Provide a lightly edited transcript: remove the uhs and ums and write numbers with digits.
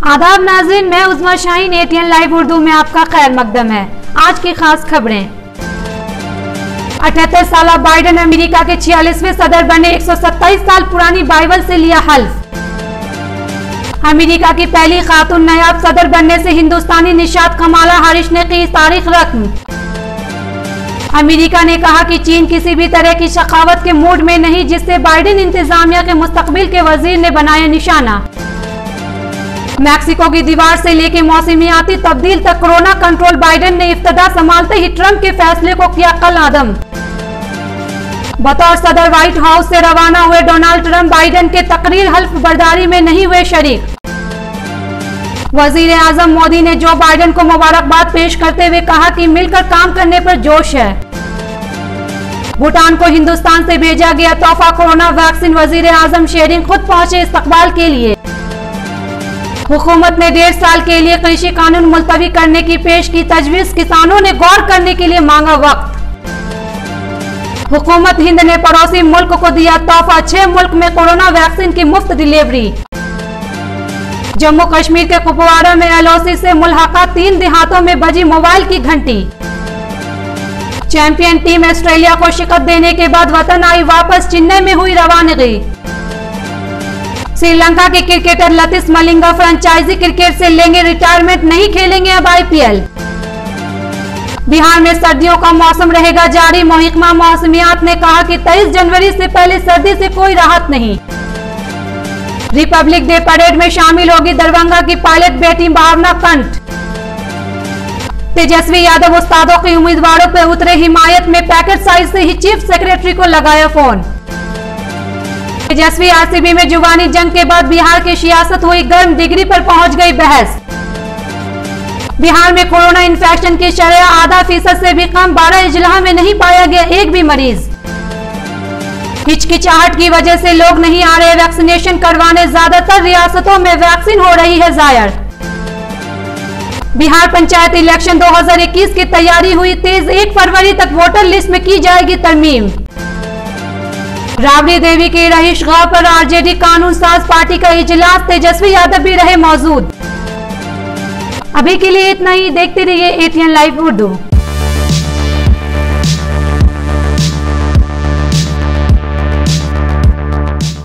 आदाब नाज़रीन, मैं उज़मा शाहीन, ATN लाइव उर्दू में आपका खैर मकदम है। आज की खास खबरें। 78 साल बाइडेन अमेरिका के 46वें सदर बने। 127 साल पुरानी बाइबल से लिया हल्फ। अमेरिका की पहली खातून नायाब सदर बनने से हिंदुस्तानी निशात कमाला हारिस ने की तारीख रकम। अमेरिका ने कहा कि चीन किसी भी तरह की शखावत के मूड में नहीं, जिससे बाइडेन इंतजामिया के मुस्तकबिल के वजीर ने बनाया निशाना। मैक्सिको की दीवार से लेकर मौसमियाती तब्दील तक कोरोना कंट्रोल, बाइडेन ने इफ्तदा संभालते ही ट्रंप के फैसले को किया कल आदम। बतौर सदर व्हाइट हाउस से रवाना हुए डोनाल्ड ट्रंप बाइडेन के तकरीर हल्फ बर्दारी में नहीं हुए शरीक। वजीर आजम मोदी ने जो बाइडेन को मुबारकबाद पेश करते हुए कहा कि मिलकर काम करने पर जोश है। भूटान को हिंदुस्तान से भेजा गया तोहफा कोरोना वैक्सीन, वजीर आजम शेरिंग खुद पहुंचे इस्तकबाल के लिए। हुकूमत ने 1.5 साल के लिए कृषि कानून मुलतवी करने की पेश की तजवीज, किसानों ने गौर करने के लिए मांगा वक्त। हुकूमत हिंद ने पड़ोसी मुल्क को दिया तोहफा, 6 मुल्क में कोरोना वैक्सीन की मुफ्त डिलीवरी। जम्मू कश्मीर के कुपवाड़ा में LOC से मुल्हका 3 देहातों में बजी मोबाइल की घंटी। चैंपियन टीम ऑस्ट्रेलिया को शिकस्त देने के बाद वतन आई वापस, चेन्नई में हुई रवानगी। श्रीलंका के क्रिकेटर लतिस मलिंगा फ्रेंचाइजी क्रिकेट से लेंगे रिटायरमेंट, नहीं खेलेंगे अब IPL। बिहार में सर्दियों का मौसम रहेगा जारी। महकमा मौसमियात ने कहा कि 23 जनवरी से पहले सर्दी से कोई राहत नहीं। रिपब्लिक डे परेड में शामिल होगी दरभंगा की पायलट बेटी भावना कंठ। तेजस्वी यादव उस्तादों के उम्मीदवारों पर उतरे हिमायत में, पैकेट साइज से ही चीफ सेक्रेटरी को लगाया फोन। तेजस्वी RCB में जुबानी जंग के बाद बिहार की सियासत हुई गर्म, डिग्री पर पहुंच गई बहस। बिहार में कोरोना इन्फेक्शन की शरह आधा फीसद से भी कम, 12 इजलाह में नहीं पाया गया एक भी मरीज। हिचकिचाहट की वजह से लोग नहीं आ रहे वैक्सीनेशन करवाने, ज्यादातर रियासतों में वैक्सीन हो रही है जायर। बिहार पंचायत इलेक्शन 2021 की तैयारी हुई तेज, 1 फरवरी तक वोटर लिस्ट में की जाएगी तरमीम। राबड़ी देवी के रहीश गांव पर RJD कानून साज पार्टी का इजलास, तेजस्वी यादव भी रहे मौजूद। अभी के लिए इतना ही, देखते रहिए ATN लाइव उर्दू।